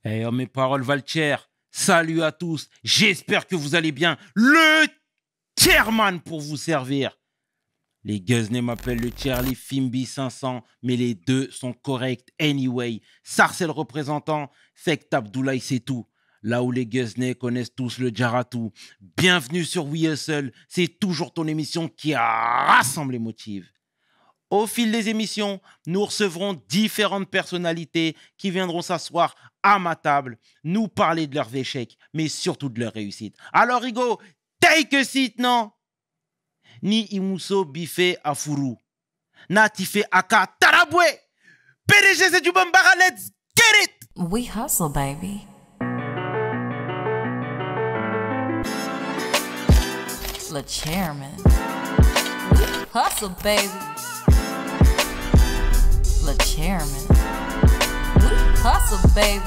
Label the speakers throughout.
Speaker 1: Eh, oh, mes paroles valent cher. Salut à tous. J'espère que vous allez bien. Le chairman pour vous servir. Les Guzney m'appellent le Charlie Fimbi 500, mais les deux sont corrects anyway. Sarcel représentant, Fekt Abdoulaye c'est tout. Là où les Guzney connaissent tous le Jaratou. Bienvenue sur We Hustle. C'est toujours ton émission qui rassemble les motifs. Au fil des émissions, nous recevrons différentes personnalités qui viendront s'asseoir à ma table, nous parler de leurs échecs, mais surtout de leurs réussites. Alors, Rigo, take a seat, non? Ni Imuso Bife Afuru. Natife Aka Tarabwe. PDG, c'est du Bambara, let's get it!
Speaker 2: We hustle, baby. Le chairman. Hustle, baby. Le chairman. Hustle, baby.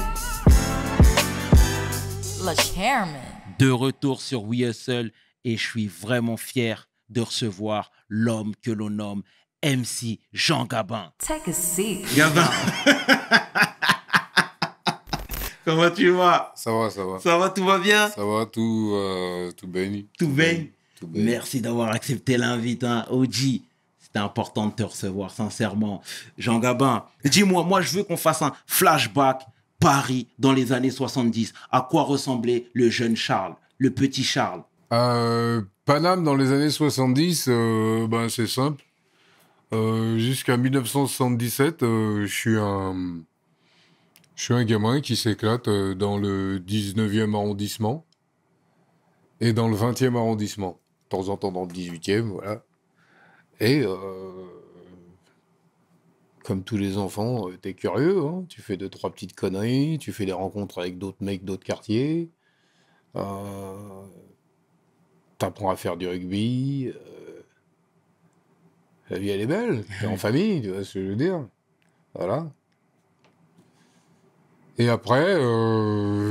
Speaker 2: Le chairman.
Speaker 1: De retour sur We Hustle et je suis vraiment fier de recevoir l'homme que l'on nomme MC Jean Gabin.
Speaker 2: Take a seat.
Speaker 1: Gabin. Comment tu vas?
Speaker 3: Ça va, ça va.
Speaker 1: Ça va, tout va bien?
Speaker 3: Ça va, tout béni.
Speaker 1: Tout bien.
Speaker 3: Tout béni.
Speaker 1: Merci d'avoir accepté l'invite, hein, OG. C'était important de te recevoir, sincèrement. Jean Gabin, dis-moi, moi je veux qu'on fasse un flashback Paris dans les années 70. À quoi ressemblait le jeune Charles, le petit Charles?
Speaker 3: Paname dans les années 70, ben, c'est simple. Jusqu'à 1977, je suis un gamin qui s'éclate dans le 19e arrondissement et dans le 20e arrondissement. De temps en temps dans le 18e, voilà. Et comme tous les enfants, t'es curieux, hein, tu fais 2-3 petites conneries, tu fais des rencontres avec d'autres mecs d'autres quartiers, t'apprends à faire du rugby, la vie elle est belle, t'es en famille, tu vois ce que je veux dire. Voilà. Et après,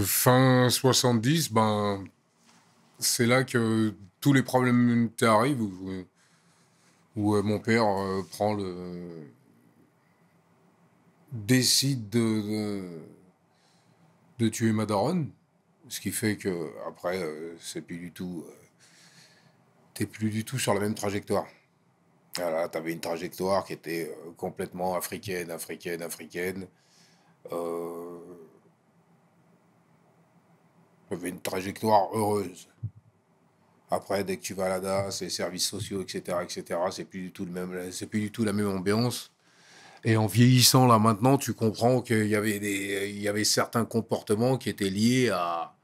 Speaker 3: fin 70, ben, c'est là que tous les problèmes arrivent, où mon père décide de tuer ma daronne, ce qui fait que après c'est plus du tout, t'es plus du tout sur la même trajectoire. Voilà, t'avais une trajectoire qui était complètement africaine. T'avais une trajectoire heureuse. Après, dès que tu vas à la DAS, les services sociaux, etc., c'est plus du tout la même ambiance. Et en vieillissant, là, maintenant, tu comprends qu'il y avait certains comportements qui étaient liés à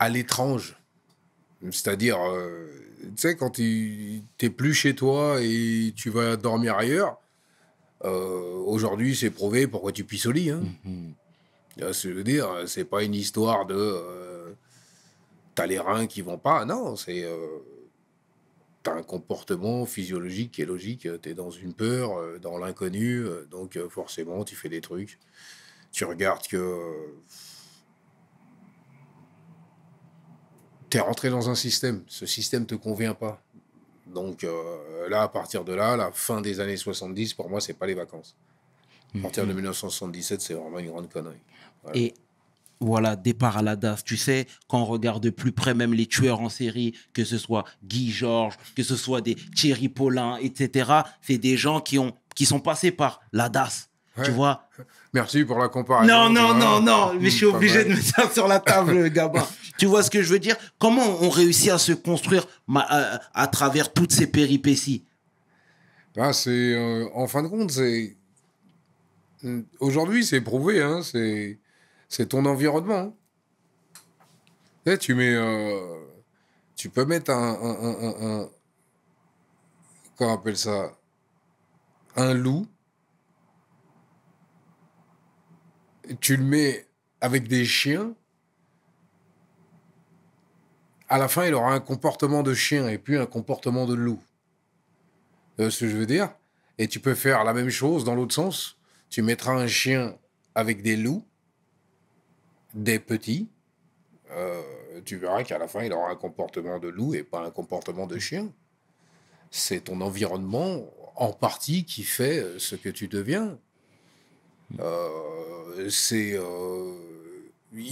Speaker 3: l'étrange. C'est-à-dire, tu sais, quand t'es plus chez toi et tu vas dormir ailleurs, aujourd'hui, c'est prouvé pourquoi tu pisses au lit, hein. Tu vois ce que je veux dire, c'est pas une histoire de t'as les reins qui vont pas. Non, c'est t'as un comportement physiologique qui est logique. T'es dans une peur, dans l'inconnu, donc forcément tu fais des trucs. Tu regardes que t'es rentré dans un système. Ce système te convient pas. Donc là, à partir de là, la fin des années 70, pour moi, c'est pas les vacances. À partir de 1977, c'est vraiment une grande connerie. Voilà.
Speaker 1: Et voilà, départ à la DAS. Tu sais, quand on regarde de plus près même les tueurs en série, que ce soit Guy Georges, que ce soit des Thierry Paulin, etc., c'est des gens qui sont passés par la DAS. Ouais. Tu vois?
Speaker 3: Merci pour la comparaison.
Speaker 1: Non, mais je suis obligé de mettre ça sur la table, Gabin. Tu vois ce que je veux dire? Comment on réussit à se construire à travers toutes ces péripéties?
Speaker 3: Ben, en fin de compte, aujourd'hui, c'est prouvé, hein, c'est ton environnement. Là, tu peux mettre comment on appelle ça? Un loup. Tu le mets avec des chiens. À la fin, il aura un comportement de chien et puis un comportement de loup. C'est ce que je veux dire? Et tu peux faire la même chose dans l'autre sens. Tu mettras un chien avec des loups, des petits. Tu verras qu'à la fin, il aura un comportement de loup et pas un comportement de chien. C'est ton environnement, en partie, qui fait ce que tu deviens. Il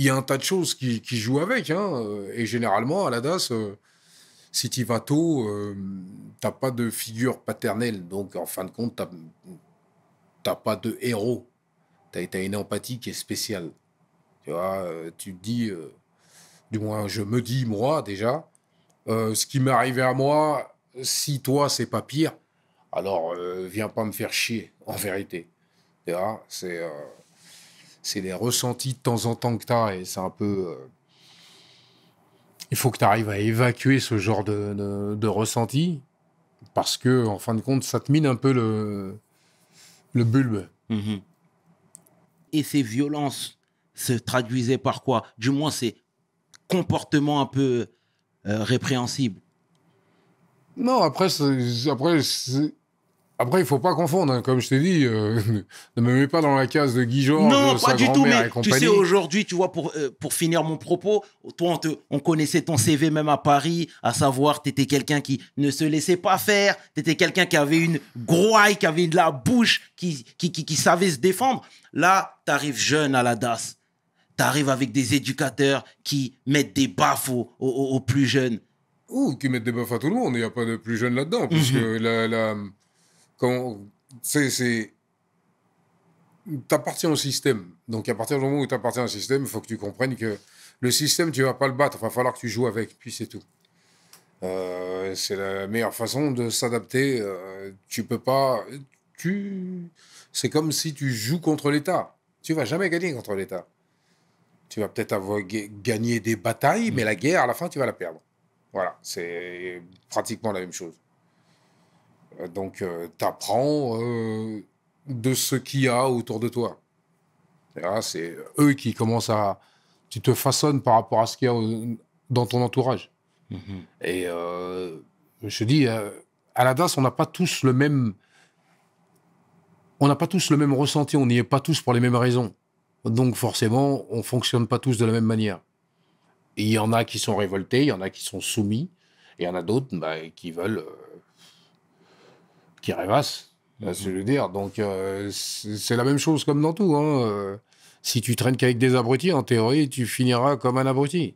Speaker 3: y a un tas de choses qui jouent avec. Hein. Et généralement, à la DAS, si tu vas tôt, t'as pas de figure paternelle. Donc, en fin de compte, t'as pas de héros. T'as une empathie qui est spéciale. Tu vois, tu te dis, du moins, je me dis, moi, déjà, ce qui m'est arrivé à moi, si toi, c'est pas pire, alors viens pas me faire chier, en vérité. Tu vois, c'est les ressentis de temps en temps que t'as, et c'est un peu... il faut que tu arrives à évacuer ce genre de ressenti, parce que, en fin de compte, ça te mine un peu le bulbe.
Speaker 1: Mhm. Et ces violences se traduisaient par quoi? Du moins, ces comportements un peu répréhensibles.
Speaker 3: Non, après, il faut pas confondre. Hein. Comme je t'ai dit, ne me mets pas dans la case de Guy
Speaker 1: Non,
Speaker 3: Georges,
Speaker 1: pas
Speaker 3: sa
Speaker 1: du tout,
Speaker 3: grand-mère
Speaker 1: mais
Speaker 3: et
Speaker 1: tu sais,
Speaker 3: compagnie.
Speaker 1: aujourd'hui, tu vois, pour finir mon propos, toi, on connaissait ton CV même à Paris, à savoir, tu étais quelqu'un qui ne se laissait pas faire, tu étais quelqu'un qui avait une grouille, qui avait de la bouche, qui savait se défendre. Là, tu arrives jeune à la DAS, tu arrives avec des éducateurs qui mettent des baffes aux plus jeunes.
Speaker 3: Ou qui mettent des baffes à tout le monde. Il n'y a pas de plus jeune là-dedans. Puisque t'appartiens au système. Donc, à partir du moment où tu appartiens au système, il faut que tu comprennes que le système, tu vas pas le battre. Il va falloir que tu joues avec. Puis c'est tout. C'est la meilleure façon de s'adapter. Tu peux pas... C'est comme si tu joues contre l'État. Tu vas jamais gagner contre l'État. Tu vas peut-être gagner des batailles, mais la guerre, à la fin, tu vas la perdre. Voilà, c'est pratiquement la même chose. Donc, tu apprends de ce qu'il y a autour de toi. C'est eux qui commencent à... Tu te façonnes par rapport à ce qu'il y a dans ton entourage. Et je te dis, à la DAS, on n'a pas tous le même... On n'a pas tous le même ressenti, on n'y est pas tous pour les mêmes raisons. Donc, forcément, on ne fonctionne pas tous de la même manière. Et il y en a qui sont révoltés, il y en a qui sont soumis, et il y en a d'autres qui veulent... qui rêvassent, c'est ce que je veux dire. Donc, c'est la même chose comme dans tout. Hein. Si tu traînes qu'avec des abrutis, en théorie, tu finiras comme un abruti.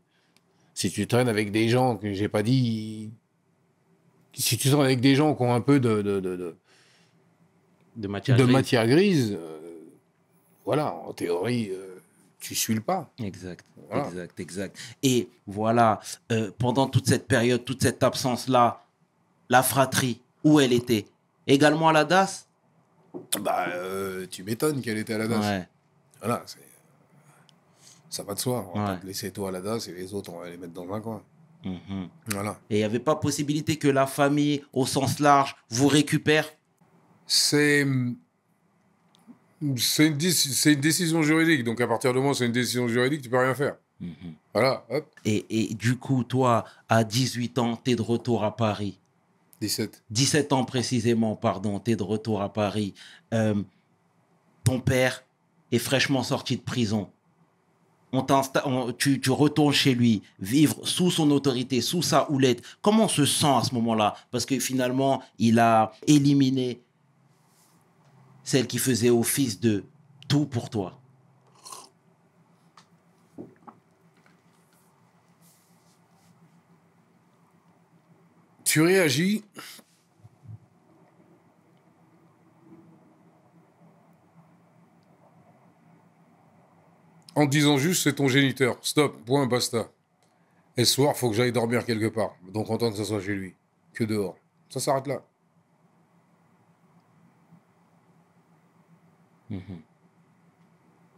Speaker 3: Si tu traînes avec des gens que j'ai pas dit... Si tu traînes avec des gens qui ont un peu de matière grise, voilà, en théorie, tu suis le pas.
Speaker 1: Exact,
Speaker 3: Voilà.
Speaker 1: exact. Et voilà, pendant toute cette période, toute cette absence-là, la fratrie, où elle était? Également à la DAS?
Speaker 3: Tu m'étonnes qu'elle était à la DAS.
Speaker 1: Ouais.
Speaker 3: Voilà, ça va de soi. On va
Speaker 1: Ouais.
Speaker 3: pas te laisser toi à la DAS et les autres, on va les mettre dans un coin.
Speaker 1: Mhm.
Speaker 3: Voilà.
Speaker 1: Et il n'y avait pas possibilité que la famille, au sens large, vous récupère?
Speaker 3: C'est une décision juridique. Donc, à partir du moment où c'est une décision juridique, tu peux rien faire. Voilà, hop,
Speaker 1: Et du coup, toi, à 18 ans, tu es de retour à Paris.
Speaker 3: 17.
Speaker 1: 17 ans précisément, pardon, tu es de retour à Paris. Ton père est fraîchement sorti de prison. Tu retournes chez lui, vivre sous son autorité, sous sa houlette. Comment on se sent à ce moment-là? Parce que finalement, il a éliminé celle qui faisait office de tout pour toi.
Speaker 3: Tu réagis en te disant juste c'est ton géniteur. Stop, point, basta. Et ce soir, faut que j'aille dormir quelque part. Donc, autant que ça soit chez lui, que dehors. Ça s'arrête là.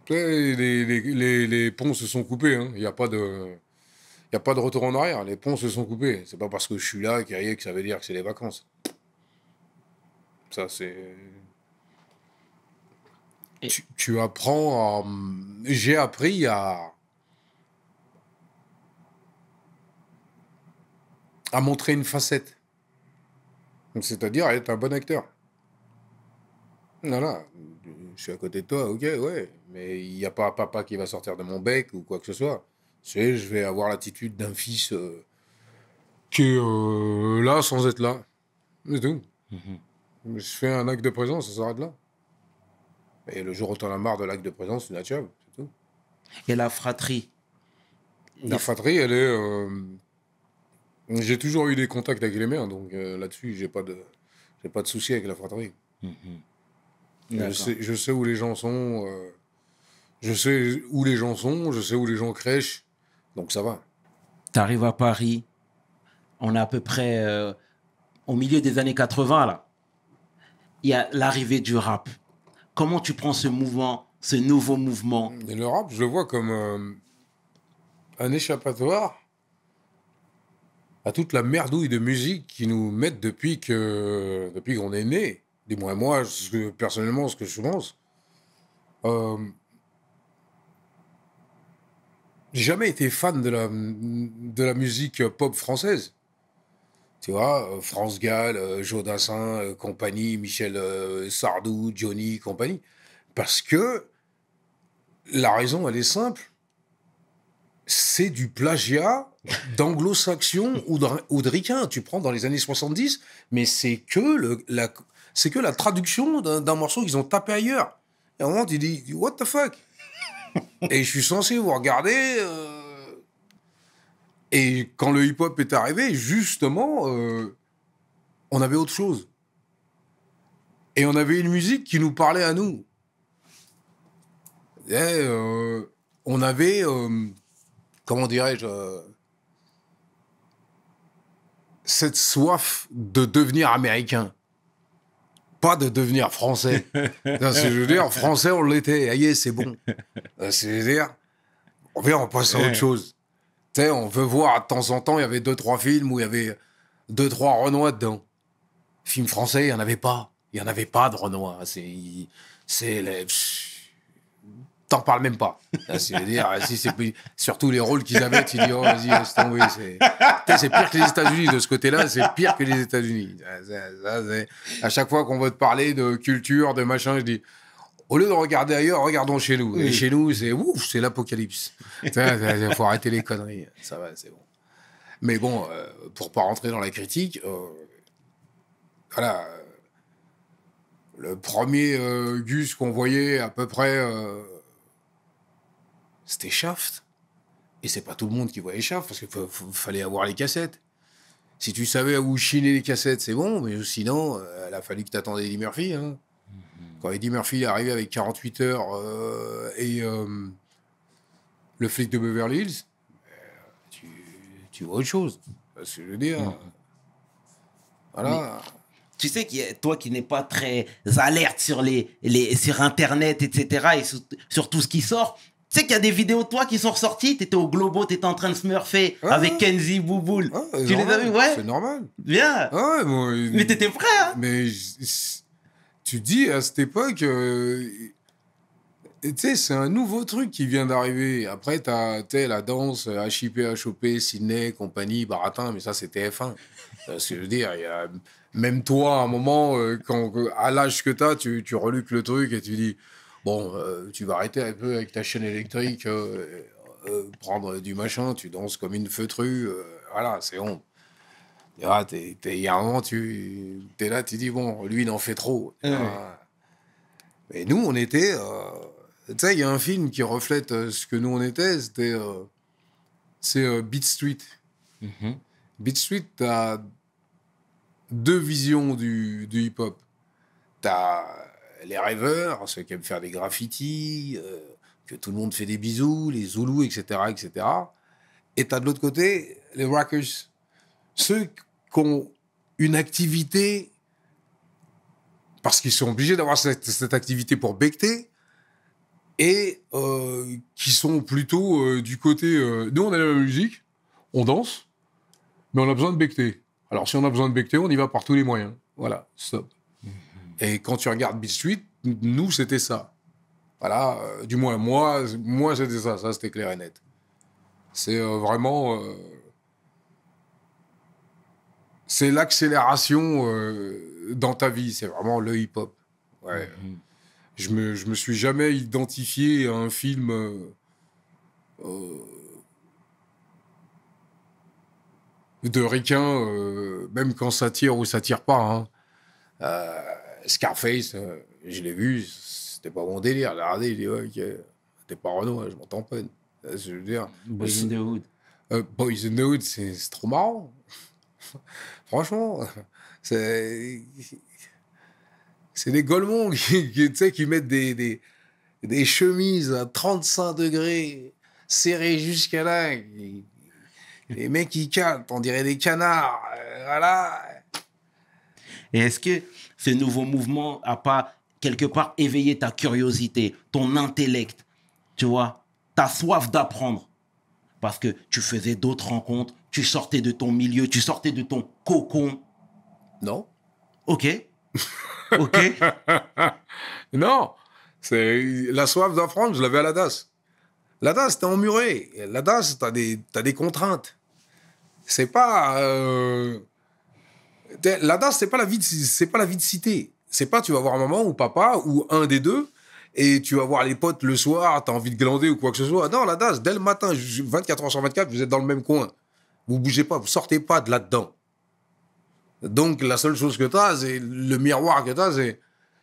Speaker 3: Tu sais, les ponts se sont coupés. Hein. Il n'y a pas de retour en arrière. Les ponts se sont coupés. C'est pas parce que je suis là que ça veut dire que c'est les vacances. Ça, c'est... Tu apprends à... J'ai appris à montrer une facette. Donc, c'est-à-dire à être un bon acteur. Voilà. Je suis à côté de toi, ok, ouais. Mais il n'y a pas papa qui va sortir de mon bec ou quoi que ce soit. Je vais avoir l'attitude d'un fils qui est là sans être là. C'est tout. Je fais un acte de présence, ça s'arrête là. Et le jour où t'en as marre de l'acte de présence, tu n'achèves, c'est tout.
Speaker 1: Et la fratrie.
Speaker 3: La fratrie, elle est... J'ai toujours eu des contacts avec les mères, donc là-dessus, j'ai pas de souci avec la fratrie.
Speaker 1: D'accord.
Speaker 3: Je sais où les gens sont, je sais où les gens sont, je sais où les gens crèchent, donc ça va.
Speaker 1: Tu arrives à Paris, on est à peu près au milieu des années 80, là. Il y a l'arrivée du rap. Comment tu prends ce mouvement, ce nouveau mouvement?
Speaker 3: Et le rap, je le vois comme un échappatoire à toute la merdouille de musique qui nous mettent depuis qu'on est né. Dis-moi, moi, personnellement, ce que je pense. J'ai jamais été fan de la musique pop française. Tu vois, France Gall, Jodassin, compagnie, Michel Sardou, Johnny, compagnie. Parce que la raison, elle est simple. C'est du plagiat d'anglo-saxon ou de ricain. Tu prends dans les années 70, mais c'est que la traduction d'un morceau qu'ils ont tapé ailleurs. Et à un moment, tu dis, what the fuck? Et je suis censé vous regarder. Et quand le hip-hop est arrivé, justement, on avait autre chose. Et on avait une musique qui nous parlait à nous. Et, on avait, comment dirais-je, cette soif de devenir américain. Pas de devenir français. Non, je veux dire, français, on l'était. Aïe, c'est bon. C'est-à-dire, on passe à autre chose. Tu sais, on veut voir, de temps en temps, il y avait 2-3 films où il y avait 2-3 Renois dedans. Film français, il n'y en avait pas. Il n'y en avait pas de Renoir. T'en parles même pas. C'est-à-dire, si c'est surtout les rôles qu'ils avaient, tu dis, oh, vas-y, laisse tomber. C'est pire que les États-Unis. De ce côté-là, c'est pire que les États-Unis. À chaque fois qu'on veut te parler de culture, de machin, je dis, au lieu de regarder ailleurs, regardons chez nous. Oui. Et chez nous, c'est l'apocalypse. Il faut arrêter les conneries. Ça va, c'est bon. Mais bon, pour pas rentrer dans la critique, voilà. Le premier Gus qu'on voyait à peu près, c'était Shaft. Et c'est pas tout le monde qui voyait Shaft, parce qu'il fallait avoir les cassettes. Si tu savais où chiner les cassettes, c'est bon, mais sinon, il a fallu que t'attendais Eddie Murphy. Hein. Quand Eddie Murphy est arrivé avec 48 heures et le flic de Beverly Hills, tu vois autre chose. Parce que je veux dire, voilà.
Speaker 1: Mais tu sais, toi qui n'es pas très alerte sur, sur Internet, etc., et sur tout ce qui sort, tu sais qu'il y a des vidéos de toi qui sont ressorties, tu étais au Globo, tu étais en train de smurfer avec Kenzie Bouboule. Tu les as vus, ouais?
Speaker 3: C'est normal.
Speaker 1: Bien.
Speaker 3: Ouais, moi,
Speaker 1: mais t'étais prêt, hein?
Speaker 3: Mais tu dis, à cette époque, tu sais, c'est un nouveau truc qui vient d'arriver. Après, t'as la danse, HIP, HOP, Sydney, compagnie, Baratin, mais ça, c'est TF1. Ce que je veux dire, même toi, à un moment, à l'âge que t'as, tu reluques le truc et tu dis, bon, tu vas arrêter un peu avec ta chaîne électrique, prendre du machin, tu danses comme une feutrue, voilà, c'est bon. Il y a un moment, tu es là, tu dis, bon, lui, il en fait trop. Mais nous, on était... tu sais, il y a un film qui reflète ce que nous, on était, c'est Beat Street. Beat Street, t'as deux visions du hip-hop. T'as les rêveurs, ceux qui aiment faire des graffitis, que tout le monde fait des bisous, les Zoulous, etc., etc. Et t'as de l'autre côté les rockers, ceux qui ont une activité parce qu'ils sont obligés d'avoir cette activité pour becter et qui sont plutôt du côté... nous, on a la musique, on danse, mais on a besoin de becter. Alors, si on a besoin de becter, on y va par tous les moyens. Voilà, stop. Et quand tu regardes Beat Street, nous, c'était ça. Voilà, du moins, moi c'était ça. Ça, c'était clair et net. C'est vraiment... c'est l'accélération dans ta vie. C'est vraiment le hip-hop. Ouais. Je me suis jamais identifié à un film... de ricain, même quand ça tire ou ça tire pas. Hein. Scarface, je l'ai vu, c'était pas mon délire. Il a regardé, il dit, ouais, ok, t'es pas Renoir, je m'en tamponne. Je veux dire,
Speaker 1: Boys in the Hood.
Speaker 3: Boys in the Hood, c'est trop marrant. Franchement, c'est des golemons tu sais, qui mettent des chemises à 35 degrés, serrées jusqu'à là. Les mecs, ils calent, on dirait des canards. Voilà.
Speaker 1: Et est-ce que ce nouveau mouvement a pas quelque part éveillé ta curiosité, ton intellect, tu vois, ta soif d'apprendre? Parce que tu faisais d'autres rencontres, tu sortais de ton milieu, tu sortais de ton cocon.
Speaker 3: Non.
Speaker 1: Ok. Ok.
Speaker 3: Non. La soif d'apprendre, je l'avais à la DAS. La DAS, t'es emmuré. La DAS, t'as des contraintes. C'est pas... La DAS, c'est pas la vie de cité. C'est pas tu vas voir maman ou papa ou un des deux et tu vas voir les potes le soir, t'as envie de glander ou quoi que ce soit. Non, la DAS, dès le matin, 24 heures sur 24, vous êtes dans le même coin. Vous bougez pas, vous sortez pas de là-dedans. Donc, la seule chose que t'as, c'est le miroir que t'as, c'est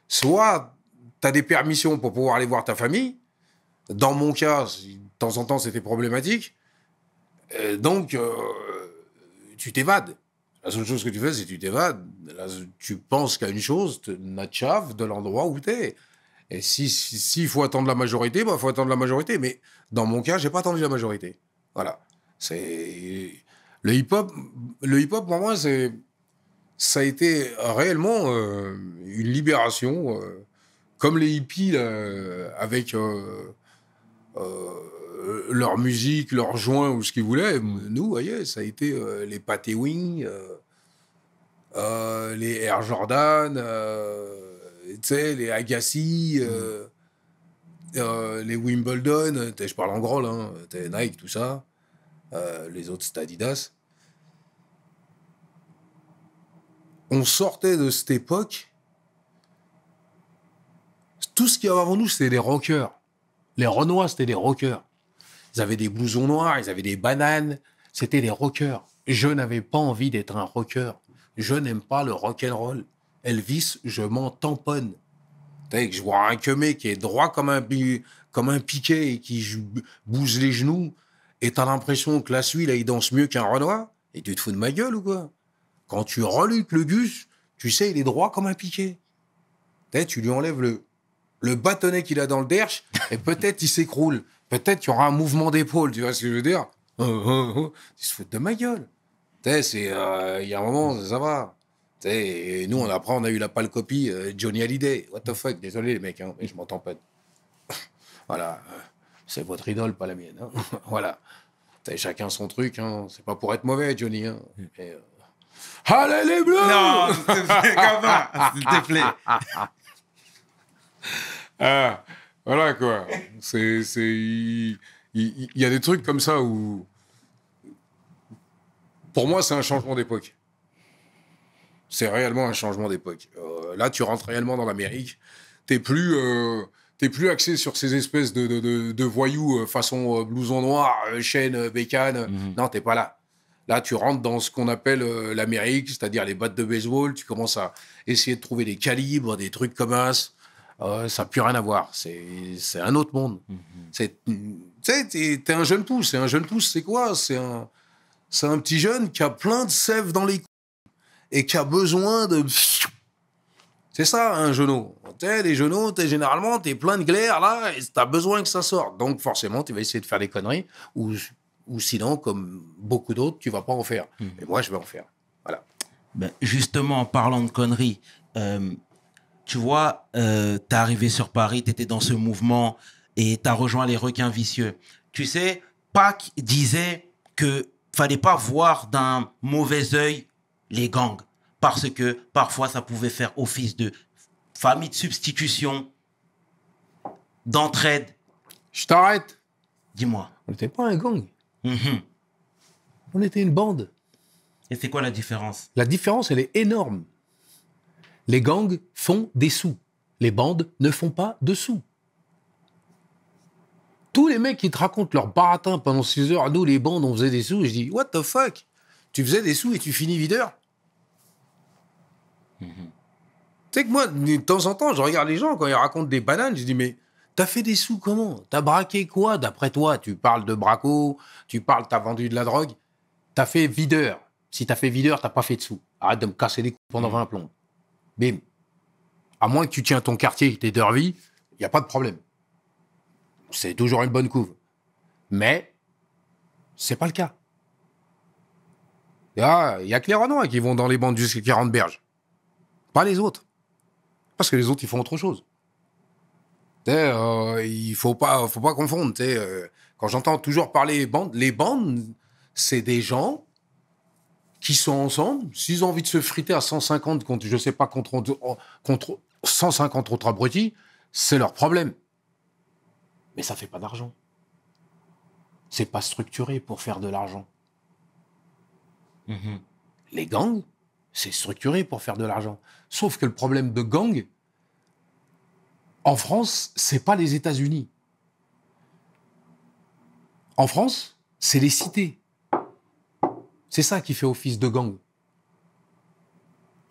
Speaker 3: soit t'as des permissions pour pouvoir aller voir ta famille. Dans mon cas, de temps en temps, c'était problématique. Donc, tu t'évades. La seule chose que tu fais, c'est que tu t'évades. Là, tu penses qu'à une chose, natchave de l'endroit où t'es. Et s'il faut attendre la majorité, bah, faut attendre la majorité. Mais dans mon cas, j'ai pas attendu la majorité. Voilà. C'est... Le hip-hop, pour moi, ça a été réellement une libération. Comme les hippies, là, avec leur musique, leur joint ou ce qu'ils voulaient. Nous, vous voyez, ça a été les Pathé Wing, les Air Jordan, tu sais, les Agassi, les Wimbledon, je parle en gros, là, hein, Nike, tout ça. Les autres, c'était Adidas. On sortait de cette époque. Tout ce qu'il y avait avant nous, c'était des rockers. Les Renois, c'était des rockers. Ils avaient des blousons noirs, ils avaient des bananes. C'était des rockers. Je n'avais pas envie d'être un rocker. Je n'aime pas le rock'n'roll. Elvis, je m'en tamponne. Que je vois un queumé qui est droit comme un piquet et qui bouge les genoux. Et t'as l'impression que là, celui-là, il danse mieux qu'un Renoir. Et tu te fous de ma gueule ou quoi? Quand tu reluques le Gus, tu sais, il est droit comme un piquet. Tu lui enlèves le bâtonnet qu'il a dans le derche et peut-être il s'écroule. Peut-être qu'il y aura un mouvement d'épaule, tu vois ce que je veux dire? Ils se foutent de ma gueule. Il y a un moment, ça va. Et nous, après, on a eu la pâle copie Johnny Hallyday. What the fuck? Désolé, les mecs, hein, mais je m'entends pas. Voilà. C'est votre idole, pas la mienne. Hein. Voilà. Chacun son truc. Hein. C'est pas pour être mauvais, Johnny. Hein. Mais, allez, les bleus!
Speaker 1: Non, s'il te plaît, comment? S'il te plaît.
Speaker 3: Ah, voilà, quoi. Il y a des trucs comme ça où... Pour moi, c'est un changement d'époque. C'est réellement un changement d'époque. Là, tu rentres réellement dans l'Amérique. T'es plus axé sur ces espèces de voyous façon blouson noir, chaîne, bécane. Non, t'es pas là. Là, tu rentres dans ce qu'on appelle l'Amérique, c'est-à-dire les battes de baseball. Tu commences à essayer de trouver des calibres, des trucs comme ça. Ça n'a plus rien à voir. C'est un autre monde. Tu sais, t'es un jeune pouce. Et un jeune pouce, c'est quoi? C'est un petit jeune qui a plein de sève dans les couilles et qui a besoin de... C'est ça, un genou. Les genoux, généralement, t'es plein de glaire, là, et t'as besoin que ça sorte. Donc, forcément, tu vas essayer de faire des conneries, ou sinon, comme beaucoup d'autres, tu vas pas en faire. Et moi, je vais en faire. Voilà.
Speaker 1: Ben, justement, en parlant de conneries, tu vois, t'es arrivé sur Paris, t'étais dans ce mouvement, et t'as rejoint les requins vicieux. Tu sais, Pac disait que fallait pas voir d'un mauvais œil les gangs, parce que parfois ça pouvait faire office de famille de substitution, d'entraide.
Speaker 3: Je t'arrête.
Speaker 1: Dis-moi.
Speaker 3: On n'était pas un gang. On était une bande.
Speaker 1: Et c'est quoi la différence?
Speaker 3: La différence, elle est énorme. Les gangs font des sous. Les bandes ne font pas de sous. Tous les mecs qui te racontent leur baratin pendant 6 heures, nous, les bandes, on faisait des sous, et je dis, what the fuck? Tu faisais des sous et tu finis videur? Tu sais que moi, de temps en temps, je regarde les gens quand ils racontent des bananes, je dis, mais t'as fait des sous comment? T'as braqué quoi d'après toi? Tu parles de braco, tu parles, t'as vendu de la drogue, t'as fait videur. Si t'as fait videur, t'as pas fait de sous. Arrête de me casser les couilles pendant 20 plombs. Bim. À moins que tu tiens ton quartier, que t'es derby, il n'y a pas de problème. C'est toujours une bonne couve. Mais, c'est pas le cas. Il y a que les Renois qui vont dans les bandes jusqu'à 40 berges. Pas les autres. Parce que les autres, ils font autre chose. Il faut pas confondre. Quand j'entends toujours parler les bandes, c'est des gens qui sont ensemble. S'ils ont envie de se friter à 150 contre, je sais pas, contre 150 autres abrutis, c'est leur problème. Mais ça fait pas d'argent. C'est pas structuré pour faire de l'argent. Les gangs, c'est structuré pour faire de l'argent. Sauf que le problème de gang, en France, c'est pas les États-Unis. En France, c'est les cités. C'est ça qui fait office de gang.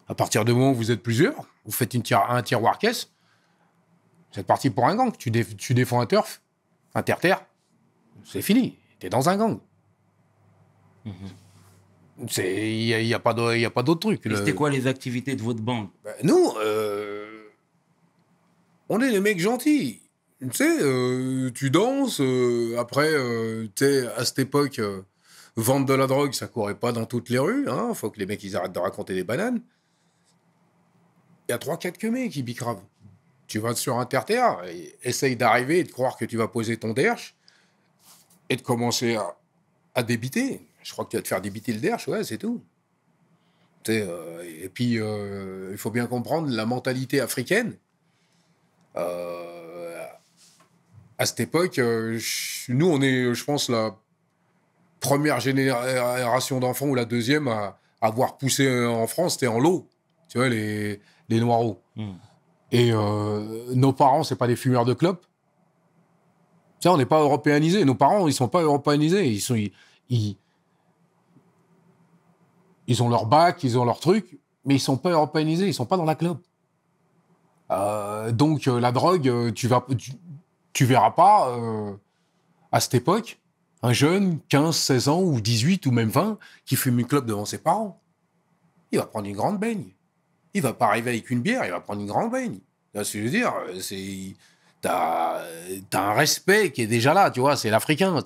Speaker 3: À partir du moment où vous êtes plusieurs, vous faites un tiroir caisse, vous êtes parti pour un gang. Tu défends un turf, un terre-terre, c'est fini. T'es dans un gang. Il n'y a pas d'autre truc.
Speaker 1: Et c'était quoi les activités de votre bande?
Speaker 3: Nous, on est les mecs gentils. Tu sais, tu danses. Après, tu sais, à cette époque, vendre de la drogue, ça courait pas dans toutes les rues. Hein. Faut que les mecs, ils arrêtent de raconter des bananes. Il y a 3-4 queumés qui bicravent. Tu vas sur un terre-terre, et essaye d'arriver et de croire que tu vas poser ton derche et de commencer à débiter. Je crois que tu vas te faire débiter le derche, ouais, c'est tout. Et puis, il faut bien comprendre la mentalité africaine. À cette époque, nous, on est, je pense, la première génération d'enfants ou la deuxième à avoir poussé en France, c'était en lot. Tu vois, les noireaux. Et nos parents, c'est pas des fumeurs de clopes. Tu sais, on n'est pas européanisés. Nos parents, ils sont pas européanisés. Ils ont leur bac, ils ont leur truc, mais ils sont pas européanisés, ils sont pas dans la clope. Donc la drogue, tu verras pas à cette époque un jeune 15, 16 ans ou 18 ou même 20 qui fume une clope devant ses parents. Il va prendre une grande baigne. Il va pas arriver avec une bière, il va prendre une grande baigne. Tu vois ce que je veux dire? T'as un respect qui est déjà là, tu vois, c'est l'Africain.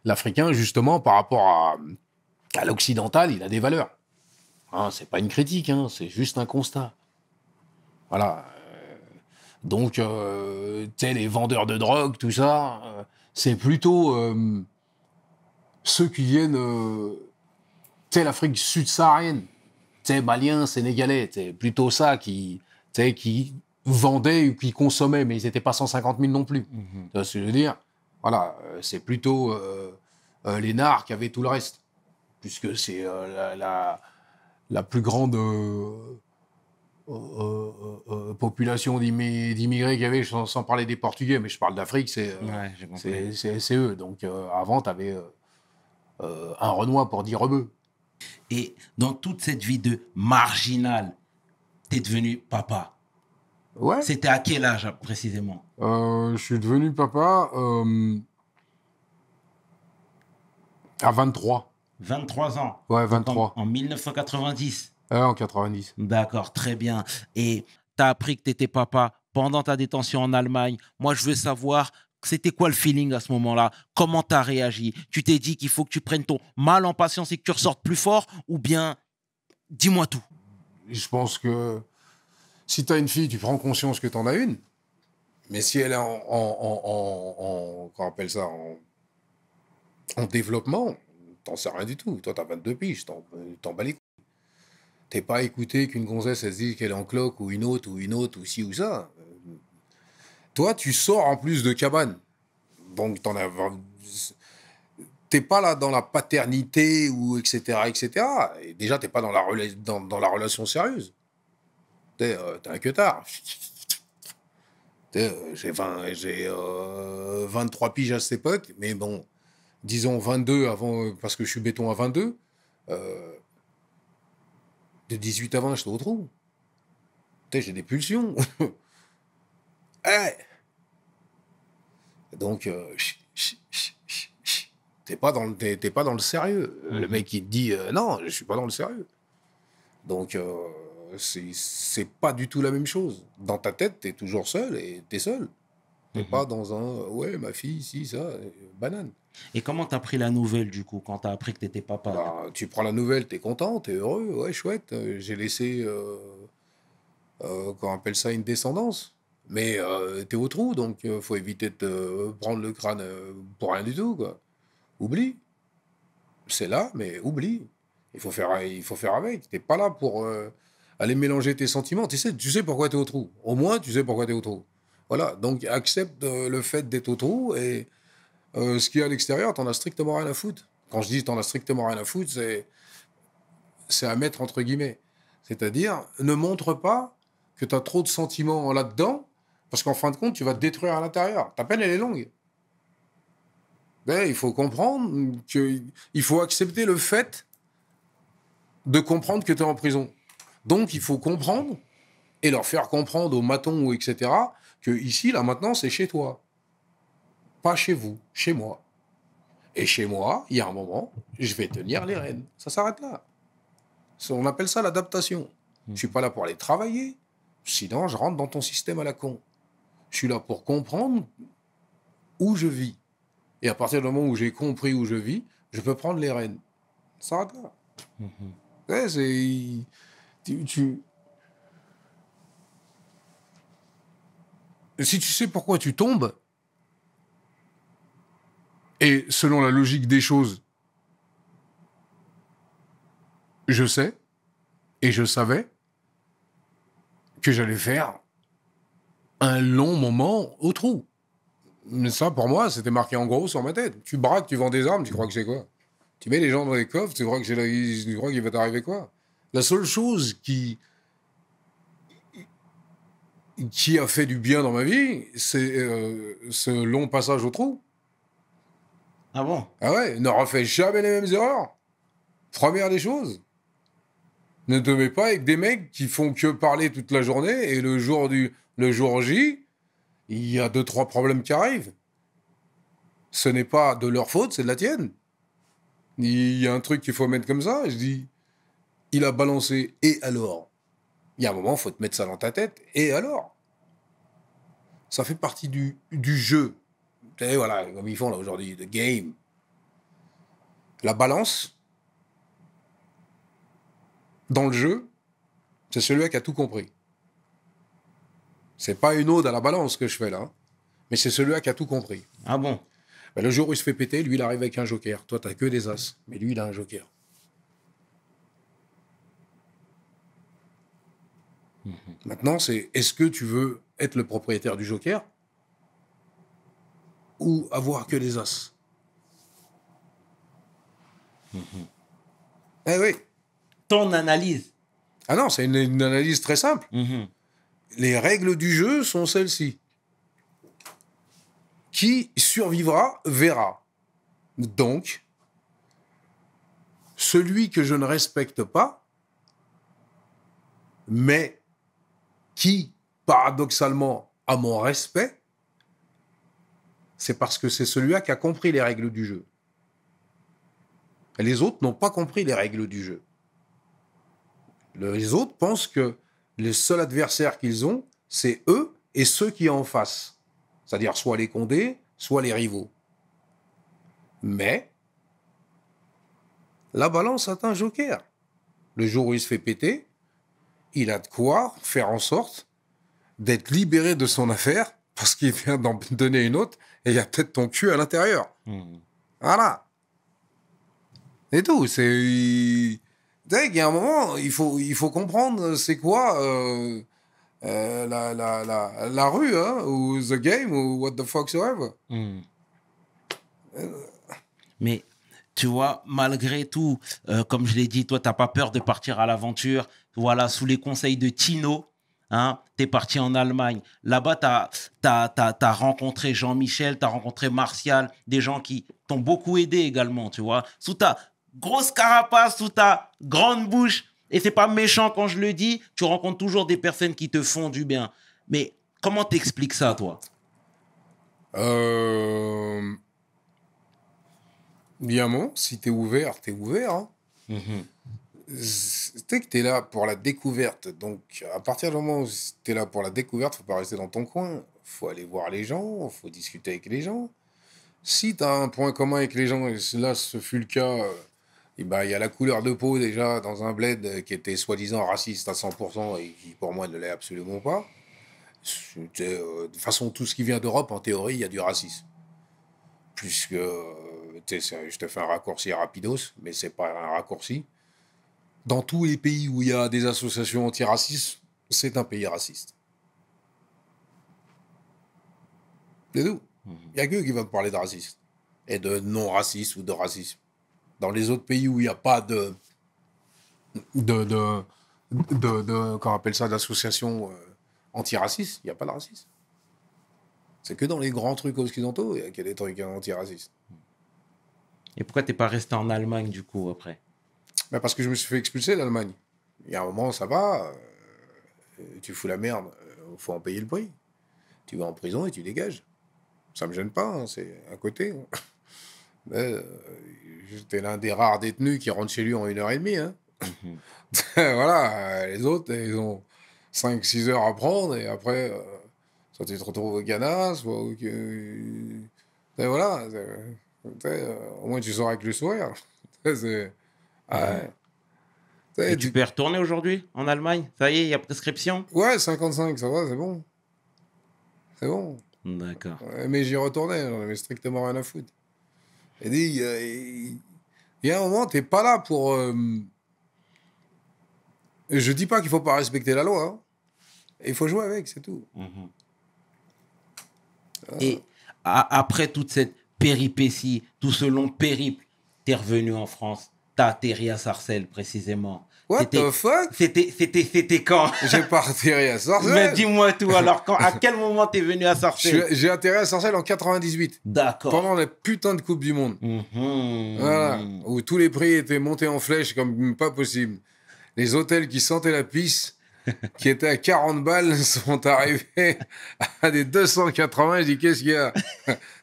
Speaker 3: L'Africain, justement, par rapport à l'occidental, il a des valeurs. Hein, c'est pas une critique, hein, c'est juste un constat. Voilà. Donc, tu sais, les vendeurs de drogue, tout ça, c'est plutôt ceux qui viennent, tu sais, l'Afrique subsaharienne, tu sais, Maliens, Sénégalais, c'est plutôt ça qui vendaient ou qui consommaient, mais ils n'étaient pas 150 000 non plus. Tu vois ce que je veux dire? Voilà, c'est plutôt les narcs qui avaient tout le reste, puisque c'est la plus grande population d'immigrés qu'il y avait, sans parler des Portugais, mais je parle d'Afrique, c'est eux. Donc avant, tu avais un Renoir pour dire rebeu.
Speaker 1: Et dans toute cette vie de marginal, t'es devenu papa.
Speaker 3: Ouais.
Speaker 1: C'était à quel âge précisément?
Speaker 3: Je suis devenu papa à 23.
Speaker 1: 23 ans.
Speaker 3: Ouais, 23.
Speaker 1: En 1990.
Speaker 3: En 90.
Speaker 1: D'accord, très bien. Et tu as appris que tu étais papa pendant ta détention en Allemagne. Moi, je veux savoir, c'était quoi le feeling à ce moment-là? Comment tu as réagi? Tu t'es dit qu'il faut que tu prennes ton mal en patience et que tu ressortes plus fort? Ou bien, dis-moi tout.
Speaker 3: Je pense que si tu as une fille, tu prends conscience que tu en as une. Mais si elle est comment on appelle ça, en développement, t'en sais rien du tout. Toi, t'as 22 piges, t'en bats les couilles. T'es pas écouté qu'une gonzesse, elle se dit qu'elle est en cloque, ou une autre, ou ci, ou ça. Toi, tu sors en plus de cabane. Donc, t'es pas là dans la paternité, ou etc., etc. Et déjà, t'es pas dans la relation sérieuse. T'es un queutard. J'ai 23 piges à cette époque, mais bon, disons 22 avant, parce que je suis béton à 22. De 18 avant, j'étais au trou. J'ai des pulsions. Hey. Donc, t'es pas dans le sérieux. Le mec, il te dit non, je suis pas dans le sérieux. Donc, c'est pas du tout la même chose. Dans ta tête, t'es toujours seul et t'es seul. T'es pas dans un ouais, ma fille, si, ça, banane.
Speaker 1: Et comment t'as pris la nouvelle, du coup, quand t'as appris que t'étais papa?
Speaker 3: Bah, tu prends la nouvelle, t'es content, t'es heureux, ouais, chouette. J'ai laissé, comment on appelle ça, une descendance. Mais t'es au trou, donc faut éviter de te prendre le crâne pour rien du tout, quoi. Oublie. C'est là, mais oublie. Il faut faire avec. T'es pas là pour aller mélanger tes sentiments. Tu sais pourquoi t'es au trou. Au moins, tu sais pourquoi t'es au trou. Voilà, donc accepte le fait d'être au trou et ce qu'il y a à l'extérieur, t'en as strictement rien à foutre. Quand je dis t'en as strictement rien à foutre, c'est à mettre entre guillemets. C'est-à-dire, ne montre pas que tu as trop de sentiments là-dedans, parce qu'en fin de compte, tu vas te détruire à l'intérieur. Ta peine, elle est longue. Ben, il faut comprendre il faut accepter le fait de comprendre que tu es en prison. Donc, il faut comprendre et leur faire comprendre aux matons ou etc. que ici, là, maintenant, c'est chez toi. Pas chez vous, chez moi. Et chez moi, il y a un moment, je vais tenir les rênes. Ça s'arrête là. On appelle ça l'adaptation. Je suis pas là pour aller travailler, sinon je rentre dans ton système à la con. Je suis là pour comprendre où je vis. Et à partir du moment où j'ai compris où je vis, je peux prendre les rênes. Ça s'arrête là. Ouais, si tu sais pourquoi tu tombes, et selon la logique des choses, je sais, et je savais que j'allais faire un long moment au trou. Mais ça, pour moi, c'était marqué en gros sur ma tête. Tu braques, tu vends des armes, tu crois que c'est quoi? Tu mets les gens dans les coffres, tu crois qu'il va t'arriver quoi? La seule chose qui a fait du bien dans ma vie, c'est ce long passage au trou.
Speaker 1: Ah bon?
Speaker 3: Ah ouais, ne refais jamais les mêmes erreurs. Première des choses. Ne te mets pas avec des mecs qui font que parler toute la journée et le jour J, il y a 2-3 problèmes qui arrivent. Ce n'est pas de leur faute, c'est de la tienne. Il y a un truc qu'il faut mettre comme ça. Je dis, il a balancé, et alors? Il y a un moment, il faut te mettre ça dans ta tête, et alors? Ça fait partie du jeu. Et voilà, comme ils font là aujourd'hui, the game. La balance, dans le jeu, c'est celui qui a tout compris. C'est pas une ode à la balance que je fais là, hein, mais c'est celui qui a tout compris.
Speaker 1: Ah bon?
Speaker 3: Ben, le jour où il se fait péter, lui, il arrive avec un joker. Toi, t'as que des as, mais lui, il a un joker. Maintenant, c'est est-ce que tu veux être le propriétaire du joker ou avoir que des as? Eh oui.
Speaker 1: Ton analyse.
Speaker 3: Ah non, c'est une analyse très simple. Les règles du jeu sont celles-ci. Qui survivra verra. Donc, celui que je ne respecte pas, mais qui, paradoxalement, a mon respect, c'est parce que c'est celui-là qui a compris les règles du jeu. Et les autres n'ont pas compris les règles du jeu. Les autres pensent que le seul adversaire qu'ils ont, c'est eux et ceux qui sont en face. C'est-à-dire soit les condés, soit les rivaux. Mais la balance a un joker. Le jour où il se fait péter, il a de quoi faire en sorte d'être libéré de son affaire parce qu'il vient d'en donner une autre et il y a peut-être ton cul à l'intérieur. Voilà. Et tout. C'est... Tu sais qu'il y a un moment, il faut comprendre c'est quoi la rue, hein, ou the game, ou what the fuck so ever.
Speaker 1: Mais tu vois, malgré tout, comme je l'ai dit, toi, t'as pas peur de partir à l'aventure. Voilà, sous les conseils de Tino, hein, t'es parti en Allemagne. Là-bas, t'as rencontré Jean-Michel, t'as rencontré Martial, des gens qui t'ont beaucoup aidé également, tu vois. Sous ta grosse carapace, sous ta grande bouche, Et c'est pas méchant quand je le dis, tu rencontres toujours des personnes qui te font du bien. Mais comment t'expliques ça, toi?
Speaker 3: Bien, si t'es ouvert, t'es ouvert. Hein. Tu sais que t'es là pour la découverte. Donc, à partir du moment où t'es là pour la découverte, faut pas rester dans ton coin. Faut aller voir les gens, faut discuter avec les gens. Si t'as un point commun avec les gens, et là, ce fut le cas, et ben, il y a la couleur de peau déjà dans un bled qui était soi-disant raciste à 100% et qui, pour moi, ne l'est absolument pas. De toute façon, tout ce qui vient d'Europe, en théorie, il y a du racisme. Puisque, je te fais un raccourci rapidos, mais c'est pas un raccourci. Dans tous les pays où il y a des associations antiracistes, c'est un pays raciste. C'est tout. Il n'y a que qui va me parler de racisme. Et de non-racisme ou de racisme. Dans les autres pays où il n'y a pas qu'on appelle ça, d'association antiracistes, il n'y a pas de racisme. C'est que dans les grands trucs occidentaux, il y a des trucs antiracistes.
Speaker 1: Et pourquoi t'es pas resté en Allemagne, du coup, après?
Speaker 3: Ben parce que je me suis fait expulser d'Allemagne. Il y a un moment, ça va, tu fous la merde, faut en payer le prix. Tu vas en prison et tu dégages. Ça me gêne pas, hein, c'est à côté. Mais, j'étais l'un des rares détenus qui rentre chez lui en 1h30. Hein. Voilà, les autres, ils ont 5-6 heures à prendre et après, soit tu te retrouves au Ghana, soit et voilà, au moins tu sors avec le sourire.
Speaker 1: Et tu peux y retourner aujourd'hui en Allemagne? Ça y est, il y a prescription?
Speaker 3: Ouais, 55, ça va, c'est bon. C'est bon.
Speaker 1: D'accord.
Speaker 3: Mais j'y retournais, j'en avais strictement rien à foutre. Et dit, il y a un moment, t'es pas là pour... Je dis pas qu'il faut pas respecter la loi. Hein. Il faut jouer avec, c'est tout.
Speaker 1: Et après toute cette péripétie, tout ce long périple, t'es revenu en France, t'as atterri à Sarcelles précisément.
Speaker 3: What the fuck?
Speaker 1: C'était quand?
Speaker 3: J'ai pas atterri à Sarcelles.
Speaker 1: Mais dis-moi tout, alors à quel moment t'es venu à Sarcelles?
Speaker 3: J'ai atterri à Sarcelles en 98.
Speaker 1: D'accord.
Speaker 3: Pendant la putain de Coupe du Monde. Voilà. Où tous les prix étaient montés en flèche comme pas possible. Les hôtels qui sentaient la pisse, qui étaient à 40 balles, sont arrivés à des 280. Je dis, qu'est-ce qu'il y a?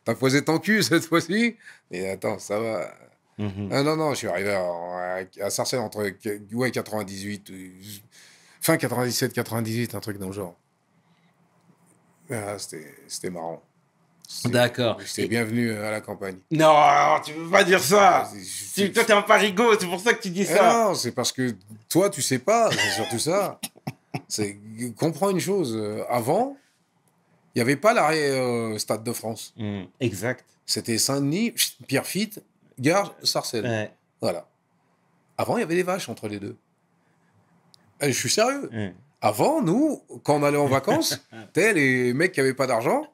Speaker 3: T'as posé ton cul cette fois-ci? Et attends, ça va. Ah non, je suis arrivé à Sarcelles entre 98, fin 97, 98, un truc dans le genre. Ah, c'était marrant.
Speaker 1: D'accord.
Speaker 3: J'étais bienvenu à la campagne.
Speaker 1: Non, tu peux pas dire ça. Toi, t'es un parigot, c'est pour ça que tu dis ça.
Speaker 3: Non, c'est parce que toi, tu sais pas, c'est surtout ça. Comprends une chose, avant, il n'y avait pas l'arrêt Stade de France.
Speaker 1: Exact.
Speaker 3: C'était Saint-Denis, Pierrefitte, Gare, Sarcelles.
Speaker 1: Ouais.
Speaker 3: Voilà. Avant, il y avait des vaches entre les deux. Et je suis sérieux.
Speaker 1: Ouais.
Speaker 3: Avant, nous, quand on allait en vacances, les mecs qui n'avaient pas d'argent,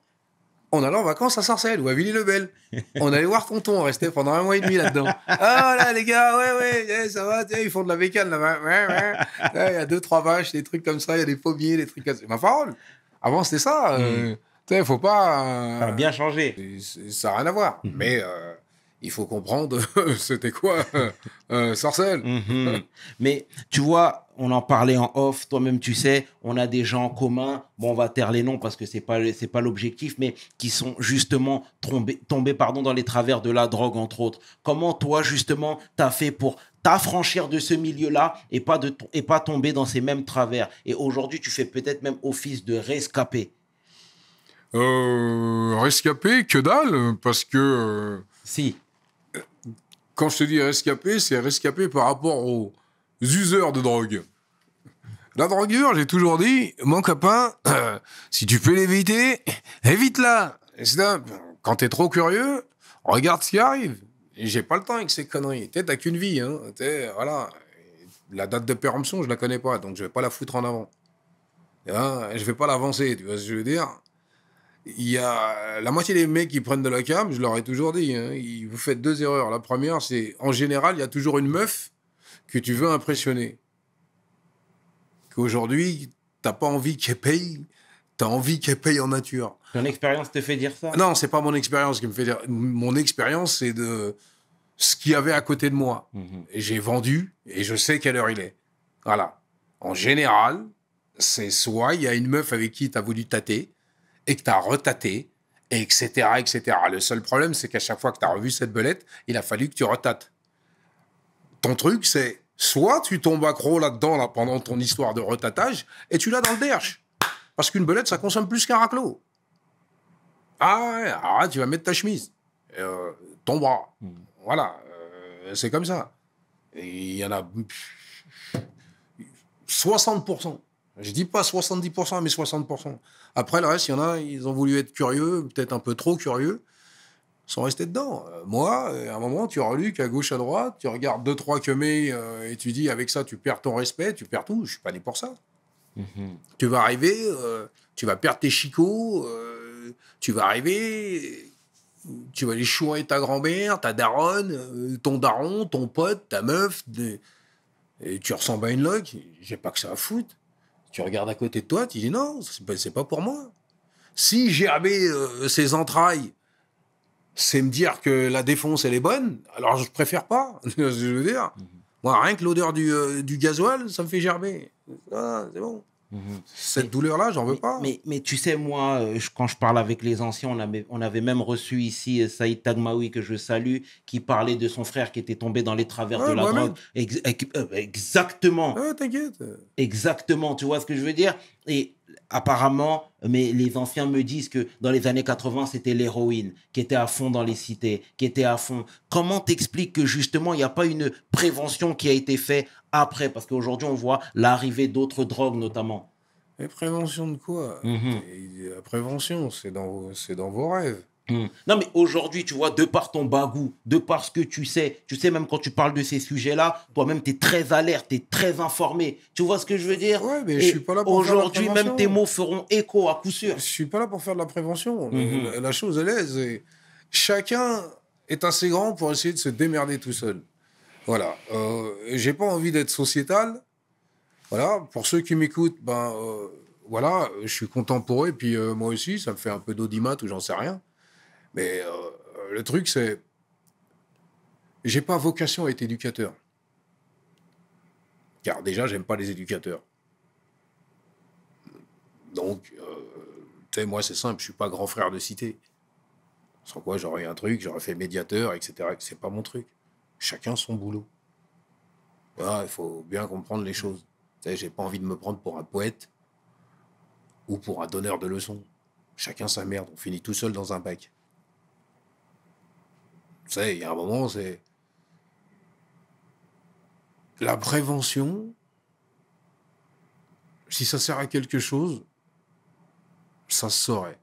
Speaker 3: on allait en vacances à Sarcelles ou à Villy-le-Bel. On allait voir tonton, on restait pendant 1 mois et demi là-dedans. Ah là, les gars, ouais, ça va, ils font de la bécane là-bas. Il y a 2-3 vaches, des trucs comme ça, il y a des pommiers, des trucs comme ça. Ma parole. Avant, c'était ça. Faut pas...
Speaker 1: Ça a bien changé.
Speaker 3: Ça n'a rien à voir. Mais il faut comprendre c'était quoi Sarcelles.
Speaker 1: Mais tu vois, on en parlait en off, toi-même tu sais, on a des gens en commun, bon on va taire les noms parce que c'est pas l'objectif, mais qui sont justement tombés dans les travers de la drogue entre autres. Comment toi justement t'as fait pour t'affranchir de ce milieu-là et pas tomber dans ces mêmes travers? Et aujourd'hui tu fais peut-être même office de rescapé.
Speaker 3: Rescapé, que dalle, parce que...
Speaker 1: Si.
Speaker 3: Quand je te dis rescapé, c'est rescapé par rapport aux useurs de drogue. La droguure, j'ai toujours dit, mon copain, si tu peux l'éviter, évite-la. Quand t'es trop curieux, regarde ce qui arrive. Et j'ai pas le temps avec ces conneries. T'as qu'une vie. Hein. Voilà. La date de péremption, je la connais pas, donc je vais pas la foutre en avant. Je vais pas l'avancer, tu vois ce que je veux dire? Il y a la moitié des mecs qui prennent de la cam, je leur ai toujours dit, hein, vous faites 2 erreurs. La première, c'est, en général, il y a toujours une meuf que tu veux impressionner. Qu'aujourd'hui, t'as pas envie qu'elle paye, t'as envie qu'elle paye en nature.
Speaker 1: Ton expérience te fait dire ça?
Speaker 3: Non, c'est pas mon expérience qui me fait dire. Mon expérience, c'est de ce qu'il y avait à côté de moi. Et j'ai vendu, et je sais quelle heure il est. Voilà. En général, c'est soit il y a une meuf avec qui tu as voulu tâter et que tu as retâté, etc., etc. Le seul problème, c'est qu'à chaque fois que tu as revu cette belette, il a fallu que tu retâtes. Ton truc, c'est soit tu tombes accro là-dedans là, pendant ton histoire de retâtage et tu l'as dans le derche. Parce qu'une belette, ça consomme plus qu'un raclot. Ah ouais, alors là, tu vas mettre ta chemise, ton bras. Voilà, c'est comme ça. Et il y en a 60%. Je dis pas 70%, mais 60%. Après, le reste, il y en a, ils ont voulu être curieux, peut-être un peu trop curieux, sont restés dedans. Moi, à un moment, tu reluques à gauche, à droite, tu regardes 2-3 queumés et tu dis, avec ça, tu perds ton respect, tu perds tout. Je suis pas né pour ça. Tu vas arriver, tu vas perdre tes chicots, tu vas arriver, tu vas aller chourer ta grand-mère, ta daronne, ton daron, ton pote, ta meuf, et tu ressembles à une loque, j'ai pas que ça à foutre. Tu regardes à côté de toi, tu dis non, c'est pas pour moi. Si gerber ses entrailles, c'est me dire que la défonce, elle est bonne, alors je préfère pas. Tu vois ce que je veux dire. Moi, rien que l'odeur du gasoil, ça me fait gerber. Ah, c'est bon. Cette douleur-là, j'en veux pas.
Speaker 1: Mais tu sais, moi, quand je parle avec les anciens, on avait même reçu ici Saïd Tagmaoui, que je salue, qui parlait de son frère qui était tombé dans les travers de la
Speaker 3: moi-même.
Speaker 1: drogue. Exactement.
Speaker 3: T'inquiète.
Speaker 1: Exactement, tu vois ce que je veux dire? Et apparemment, mais les anciens me disent que dans les années 80, c'était l'héroïne qui était à fond dans les cités, qui était à fond. Comment t'expliques que justement, il n'y a pas une prévention qui a été faite après? Parce qu'aujourd'hui, on voit l'arrivée d'autres drogues notamment.
Speaker 3: Mais prévention de quoi? La prévention, c'est dans vos rêves.
Speaker 1: Non, mais aujourd'hui, tu vois, de par ton bagou, de par ce que tu sais même quand tu parles de ces sujets-là, toi-même, tu es très alerte, tu es très informé. Tu vois ce que je veux dire?
Speaker 3: Ouais, mais je suis pas là pour faire de la
Speaker 1: aujourd'hui, même
Speaker 3: prévention.
Speaker 1: tes mots feront écho à coup sûr.
Speaker 3: Je suis pas là pour faire de la prévention. La chose, elle est, chacun est assez grand pour essayer de se démerder tout seul. Voilà. J'ai pas envie d'être sociétal. Voilà. Pour ceux qui m'écoutent, voilà, je suis content pour eux. Et puis moi aussi, ça me fait un peu d'audimat ou j'en sais rien. Mais le truc, c'est, j'ai pas vocation à être éducateur. Car déjà, j'aime pas les éducateurs. Donc, tu sais, moi, c'est simple, je suis pas grand frère de cité. Sans quoi, j'aurais un truc, j'aurais fait médiateur, etc. C'est pas mon truc. Chacun son boulot. Voilà, il faut bien comprendre les choses. Tu sais, j'ai pas envie de me prendre pour un poète ou pour un donneur de leçons. Chacun sa merde, on finit tout seul dans un bac. Tu sais, il y a un moment, c'est... La prévention, si ça sert à quelque chose, ça se saurait.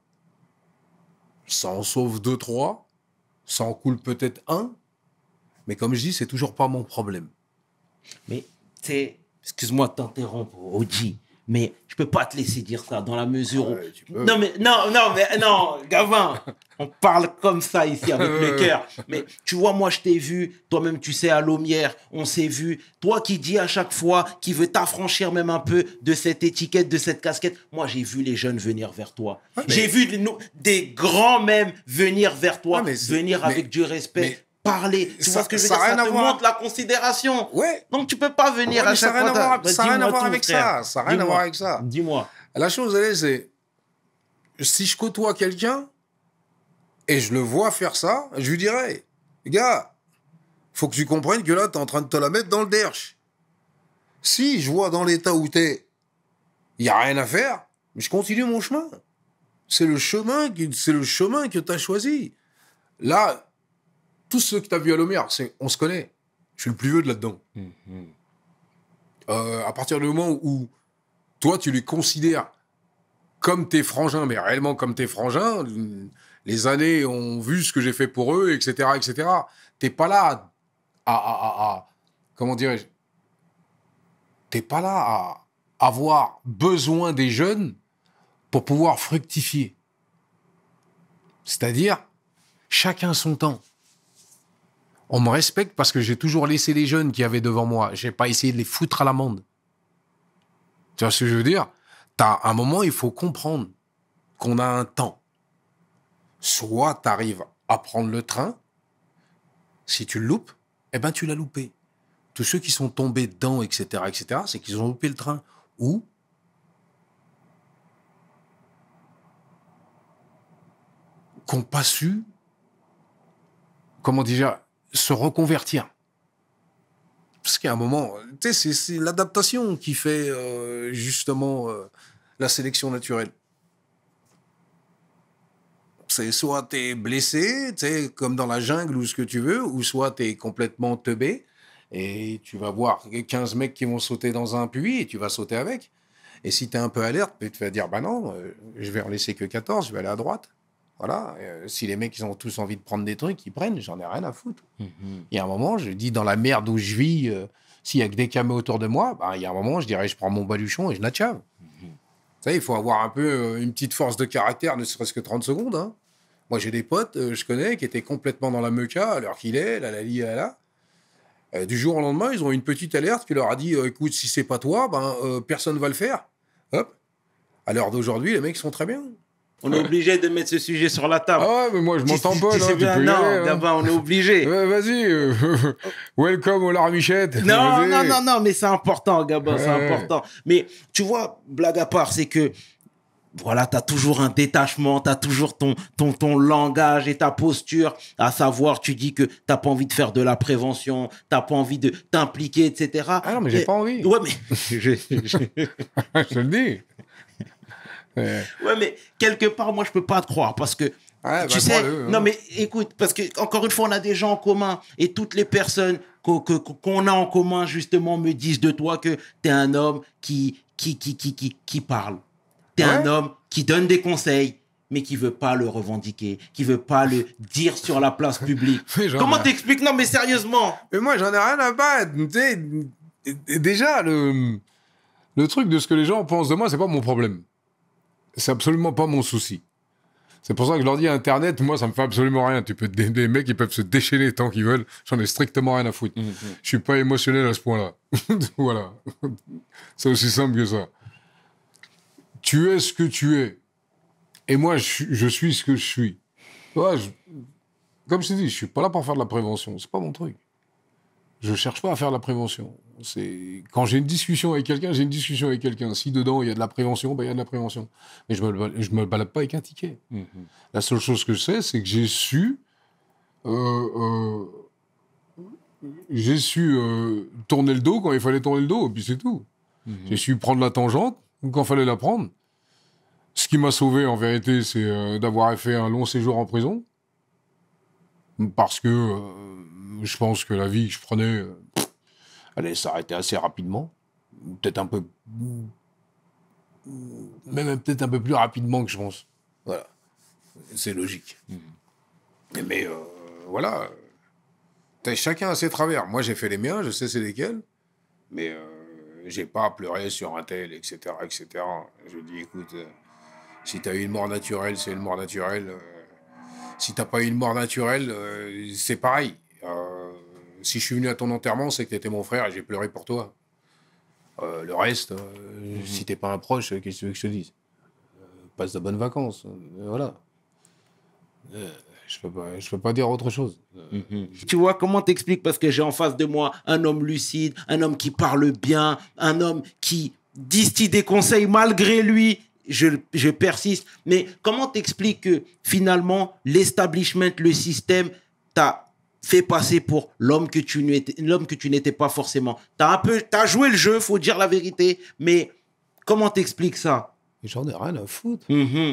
Speaker 3: Ça en sauve 2-3, ça en coule peut-être un, mais comme je dis, c'est toujours pas mon problème.
Speaker 1: Mais, tu sais, excuse-moi de t'interrompre, Oji, mais je peux pas te laisser dire ça dans la mesure où...
Speaker 3: Tu peux.
Speaker 1: Non, Gavin, on parle comme ça ici avec le cœur. Mais tu vois, moi, je t'ai vu, toi-même, tu sais, à Laumière, on s'est vu. Toi qui dis à chaque fois, qui veut t'affranchir même un peu de cette étiquette, de cette casquette, moi, j'ai vu les jeunes venir vers toi. J'ai vu des grands même venir vers toi, venir avec du respect. Parler, tu vois ce que je veux dire, ça te montre la considération.
Speaker 3: Ouais.
Speaker 1: Donc tu peux pas venir à chaque fois.
Speaker 3: Ça n'a rien à voir avec ça. Ça n'a rien à voir avec ça.
Speaker 1: Dis-moi.
Speaker 3: La chose, elle est, c'est... Si je côtoie quelqu'un et je le vois faire ça, je lui dirais, gars, faut que tu comprennes que là, t'es en train de te la mettre dans le derche. Si je vois dans l'état où t'es, il n'y a rien à faire, mais je continue mon chemin. C'est le chemin que t'as choisi. Là, tous ceux que tu as vus à Laumière, on se connaît. Je suis le plus vieux de là-dedans. À partir du moment où toi, tu les considères comme tes frangins, mais réellement comme tes frangins, les années ont vu ce que j'ai fait pour eux, etc., etc. T'es pas là comment dirais-je, t'es pas là à avoir besoin des jeunes pour pouvoir fructifier. C'est-à-dire, chacun son temps. On me respecte parce que j'ai toujours laissé les jeunes qui avaient devant moi. J'ai pas essayé de les foutre à l'amende. Tu vois ce que je veux dire? T'as un moment, il faut comprendre qu'on a un temps. Soit tu arrives à prendre le train, si tu le loupes, eh ben tu l'as loupé. tous ceux qui sont tombés dedans, etc., c'est qu'ils ont loupé le train. Ou qui n'ont pas su, comment déjà, se reconvertir. Parce qu'à un moment, tu sais, c'est l'adaptation qui fait justement la sélection naturelle. C'est soit t'es blessé, tu sais, comme dans la jungle ou ce que tu veux, ou soit t'es complètement teubé et tu vas voir 15 mecs qui vont sauter dans un puits et tu vas sauter avec. Et si t'es un peu alerte, tu vas dire, bah non, je vais en laisser que 14, je vais aller à droite. Voilà. Si les mecs, ils ont tous envie de prendre des trucs, ils prennent, j'en ai rien à foutre. Il y a un moment, je dis, dans la merde où je vis, s'il y a que des caméos autour de moi, bah, il y a un moment, je dirais, je prends mon baluchon et je natchave. Tu sais, il faut avoir un peu une petite force de caractère, ne serait-ce que 30 secondes. Hein. Moi, j'ai des potes, je connais, qui étaient complètement dans la meuca, à l'heure qu'il est, là. Du jour au lendemain, ils ont une petite alerte qui leur a dit écoute, si c'est pas toi, personne va le faire. Hop. À l'heure d'aujourd'hui, les mecs sont très bien.
Speaker 1: On est obligé de mettre ce sujet sur la table.
Speaker 3: Ah ouais, mais moi, je m'entends pas, là.
Speaker 1: Tu bien,
Speaker 3: peux y
Speaker 1: non,
Speaker 3: aller,
Speaker 1: Gabin, on est obligé.
Speaker 3: Vas-y, welcome au larmichette.
Speaker 1: Non, mais c'est important, Gabin, c'est
Speaker 3: Ouais.
Speaker 1: important. Mais tu vois, blague à part, c'est que voilà, tu as toujours un détachement, tu as toujours ton langage et ta posture, à savoir, tu dis que tu n'as pas envie de faire de la prévention, tu n'as pas envie de t'impliquer, etc.
Speaker 3: Ah non, mais j'ai pas envie.
Speaker 1: Ouais, mais...
Speaker 3: Je te le dis.
Speaker 1: Ouais, mais quelque part, moi, je peux pas te croire parce que, tu sais,
Speaker 3: crois-le, hein.
Speaker 1: non, mais écoute, parce que, encore une fois, on a des gens en commun et toutes les personnes qu'on a en commun, justement, me disent de toi que tu es un homme qui parle. Tu es un homme qui donne des conseils, mais qui veut pas le revendiquer, qui veut pas le dire sur la place publique. Comment t'expliques? Non, mais sérieusement.
Speaker 3: Mais moi, j'en ai rien à battre. Tu sais, déjà, le truc de ce que les gens pensent de moi, c'est pas mon problème. C'est absolument pas mon souci. C'est pour ça que je leur dis Internet, moi, ça me fait absolument rien. Tu peux des mecs, ils peuvent se déchaîner tant qu'ils veulent. J'en ai strictement rien à foutre. Je suis pas émotionnel à ce point-là. Voilà. C'est aussi simple que ça. Tu es ce que tu es. Et moi, je suis ce que je suis. Ouais, comme je t'ai dit, je suis pas là pour faire de la prévention. C'est pas mon truc. Je cherche pas à faire de la prévention. Quand j'ai une discussion avec quelqu'un, j'ai une discussion avec quelqu'un. Si dedans il y a de la prévention, il y a de la prévention. Mais je me balade pas avec un ticket. La seule chose que je sais, c'est que j'ai su tourner le dos quand il fallait tourner le dos, et puis c'est tout. J'ai su prendre la tangente quand il fallait la prendre. Ce qui m'a sauvé, en vérité, c'est d'avoir fait un long séjour en prison. Parce que je pense que la vie que je prenais allait s'arrêter assez rapidement. Peut-être un peu... Même peut-être un peu plus rapidement que je pense. Voilà. C'est logique. Mais voilà. Chacun a ses travers. Moi, j'ai fait les miens, je sais c'est lesquels. Mais j'ai pas pleuré sur un tel, etc., etc. Je dis, écoute, si t'as eu une mort naturelle, c'est une mort naturelle. Si t'as pas eu une mort naturelle, c'est pareil. Si je suis venu à ton enterrement, c'est que t'étais mon frère et j'ai pleuré pour toi. Le reste, si t'es pas un proche, qu'est-ce que tu veux que je te dise? Passe de bonnes vacances. Voilà. Je peux pas dire autre chose.
Speaker 1: Tu vois, comment t'expliques? Parce que j'ai en face de moi un homme lucide, un homme qui parle bien, un homme qui distille des conseils malgré lui. Je persiste. Mais comment t'expliques que finalement, l'establishment, le système, t'a fait passer pour l'homme que tu n'étais pas forcément? T'as joué le jeu, faut dire la vérité. Mais comment t'expliques ça?
Speaker 3: J'en ai rien à foutre.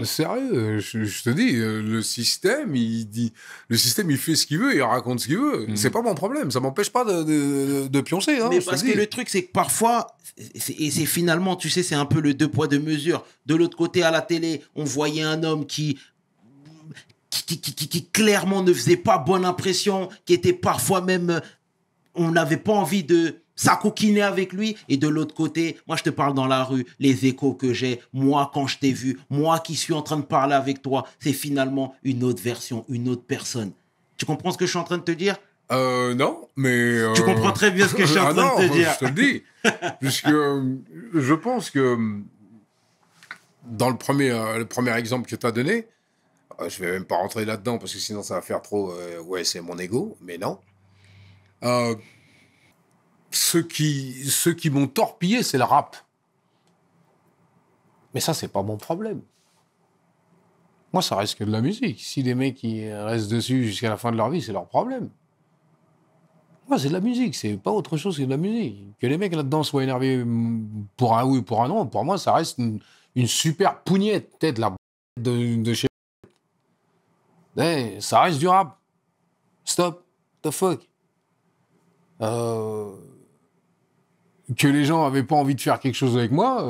Speaker 3: Sérieux, je te dis, le système, il fait ce qu'il veut, il raconte ce qu'il veut. C'est pas mon problème, ça m'empêche pas de pioncer. Hein,
Speaker 1: mais parce que le truc, c'est que parfois, et c'est finalement, tu sais, c'est un peu le deux poids, deux mesures. De l'autre côté, à la télé, on voyait un homme qui clairement ne faisait pas bonne impression, qui était parfois même, on n'avait pas envie de s'acoquiner avec lui. Et de l'autre côté, moi je te parle dans la rue, les échos que j'ai, moi quand je t'ai vu, moi qui suis en train de parler avec toi, c'est finalement une autre version, une autre personne. Tu comprends ce que je suis en train de te dire?
Speaker 3: Non, mais...
Speaker 1: Tu comprends très bien ce que je suis en train de te dire.
Speaker 3: Je te le dis. Puisque je pense que dans le premier exemple que tu as donné, je vais même pas rentrer là-dedans parce que sinon ça va faire trop... ouais, c'est mon ego, mais non. ceux qui m'ont torpillé, c'est le rap. Mais ça, c'est pas mon problème. Moi, ça reste que de la musique. Si les mecs qui restent dessus jusqu'à la fin de leur vie, c'est leur problème. Moi, c'est de la musique, c'est pas autre chose que de la musique. Que les mecs là-dedans soient énervés pour un oui ou pour un non, pour moi, ça reste une super pougnette, peut-être la de chez... Hey, ça reste du rap. Stop. The fuck. Que les gens avaient pas envie de faire quelque chose avec moi,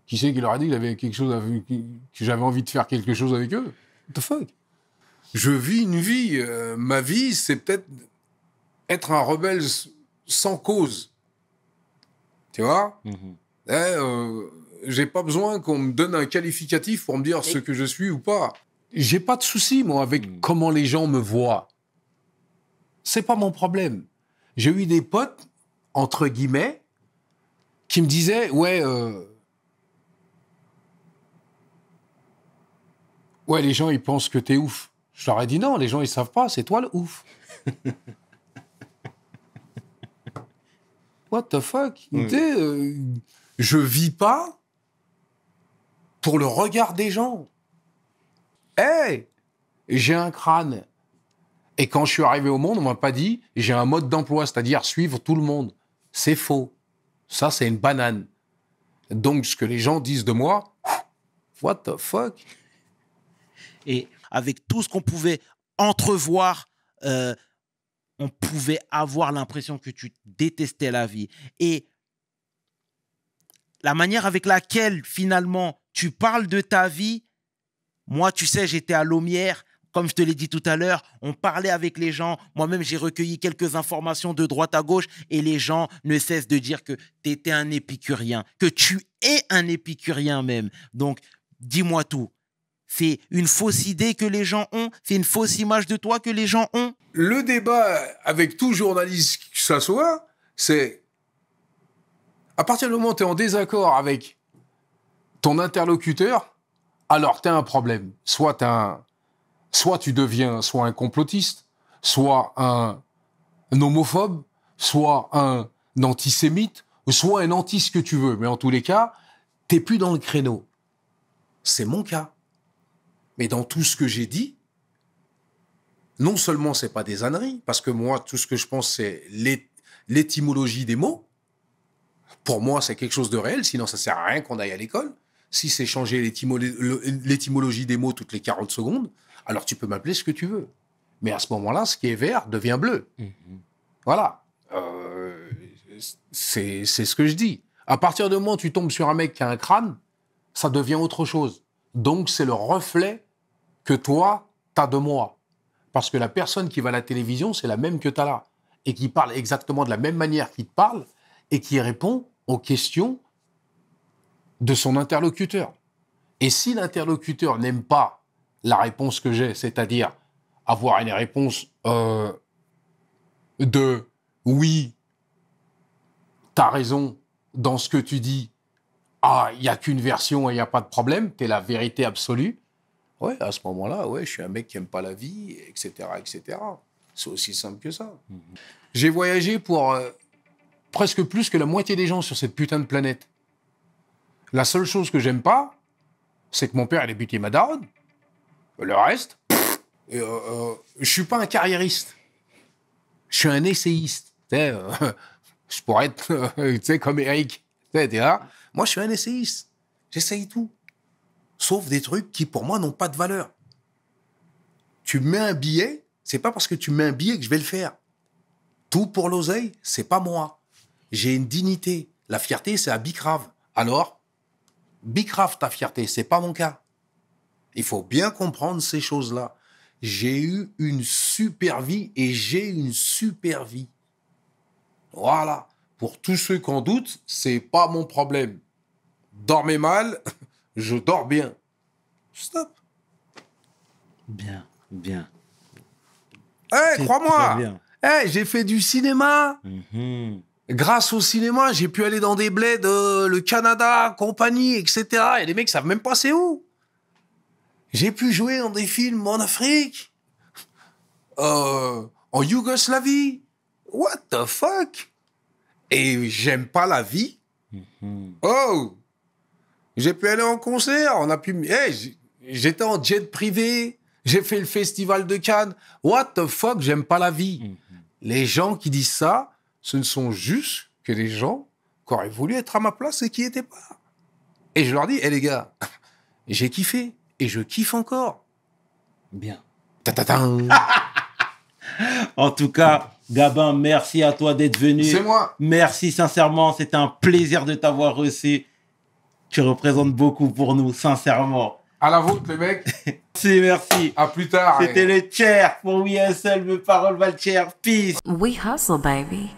Speaker 3: qui c'est qui leur a dit qu'il avait quelque chose que j'avais envie de faire quelque chose avec eux? What the fuck? Je vis une vie. Ma vie, c'est peut-être être un rebelle sans cause. Tu vois? J'ai pas besoin qu'on me donne un qualificatif pour me dire ce que je suis ou pas. J'ai pas de souci, moi, avec comment les gens me voient. C'est pas mon problème. J'ai eu des potes, entre guillemets, qui me disaient, ouais, les gens, ils pensent que t'es ouf. Je leur ai dit, non, les gens, ils savent pas, c'est toi le ouf. What the fuck? Je vis pas pour le regard des gens. Hey, j'ai un crâne. Et quand je suis arrivé au monde, on m'a pas dit j'ai un mode d'emploi, c'est-à-dire suivre tout le monde. C'est faux. Ça, c'est une banane. Donc, ce que les gens disent de moi, what the fuck?
Speaker 1: Et avec tout ce qu'on pouvait entrevoir, on pouvait avoir l'impression que tu détestais la vie. Et la manière avec laquelle, finalement, tu parles de ta vie, moi, tu sais, j'étais à Laumière. Comme je te l'ai dit tout à l'heure, on parlait avec les gens. Moi-même, j'ai recueilli quelques informations de droite à gauche et les gens ne cessent de dire que tu étais un épicurien, que tu es un épicurien même. Donc, dis-moi tout. C'est une fausse idée que les gens ont? C'est une fausse image de toi que les gens ont?
Speaker 3: Le débat avec tout journaliste que ça soit, c'est à partir du moment où tu es en désaccord avec ton interlocuteur, alors tu as un problème. Soit tu deviens soit un complotiste, soit un homophobe, soit un antisémite, soit un anti ce que tu veux. Mais en tous les cas, t'es plus dans le créneau. C'est mon cas. Mais dans tout ce que j'ai dit, non seulement c'est pas des âneries, parce que moi, tout ce que je pense, c'est l'étymologie des mots. Pour moi, c'est quelque chose de réel, sinon ça sert à rien qu'on aille à l'école. Si c'est changer l'étymologie des mots toutes les 40 secondes, alors tu peux m'appeler ce que tu veux. Mais à ce moment-là, ce qui est vert devient bleu. Voilà. C'est ce que je dis. À partir du moment où tu tombes sur un mec qui a un crâne, ça devient autre chose. Donc, c'est le reflet que toi, t'as de moi. Parce que la personne qui va à la télévision, c'est la même que t'as là. Et qui parle exactement de la même manière qu'il te parle et qui répond aux questions de son interlocuteur. Et si l'interlocuteur n'aime pas la réponse que j'ai, c'est-à-dire avoir une réponse de « oui, t'as raison dans ce que tu dis, ah, il n'y a qu'une version et il n'y a pas de problème, t'es la vérité absolue », ouais, à ce moment-là, ouais, je suis un mec qui n'aime pas la vie, etc., etc. C'est aussi simple que ça. J'ai voyagé pour presque plus que la moitié des gens sur cette putain de planète. La seule chose que j'aime pas, c'est que mon père, il a buté ma daronne. Le reste, je suis pas un carriériste. Je suis un essayiste. Je pourrais être comme Eric. T'es là. Moi, je suis un essayiste. J'essaye tout. Sauf des trucs qui, pour moi, n'ont pas de valeur. Tu mets un billet, c'est pas parce que tu mets un billet que je vais le faire. Tout pour l'oseille, c'est pas moi. J'ai une dignité. La fierté, c'est à Bicrave. Alors, Bicrave, ta fierté, c'est pas mon cas. Il faut bien comprendre ces choses-là. J'ai eu une super vie et j'ai une super vie. Voilà. Pour tous ceux qui en doutent, c'est pas mon problème. Dormez mal, je dors bien. Stop.
Speaker 1: Bien, bien.
Speaker 3: Hey, crois-moi. Hey, j'ai fait du cinéma. Grâce au cinéma, j'ai pu aller dans des bleds, le Canada, compagnie, etc. Et les mecs savent même pas c'est où. J'ai pu jouer dans des films en Afrique, en Yougoslavie. What the fuck? et j'aime pas la vie. Oh, j'ai pu aller en concert, on a pu... j'étais en jet privé, j'ai fait le festival de Cannes. What the fuck, j'aime pas la vie. Les gens qui disent ça, ce ne sont juste que des gens qui auraient voulu être à ma place et qui n'étaient pas. Et je leur dis, les gars, j'ai kiffé et je kiffe encore.
Speaker 1: Bien.
Speaker 3: Ta-ta-ta.
Speaker 1: En tout cas, Gabin, merci à toi d'être venu.
Speaker 3: C'est moi.
Speaker 1: Merci sincèrement, c'était un plaisir de t'avoir reçu. Tu représentes beaucoup pour nous, sincèrement.
Speaker 3: À la vôtre, les mecs.
Speaker 1: Merci.
Speaker 3: À plus tard.
Speaker 1: C'était le chair pour We Hustle, mes paroles valent cher. Peace.
Speaker 2: We hustle, baby.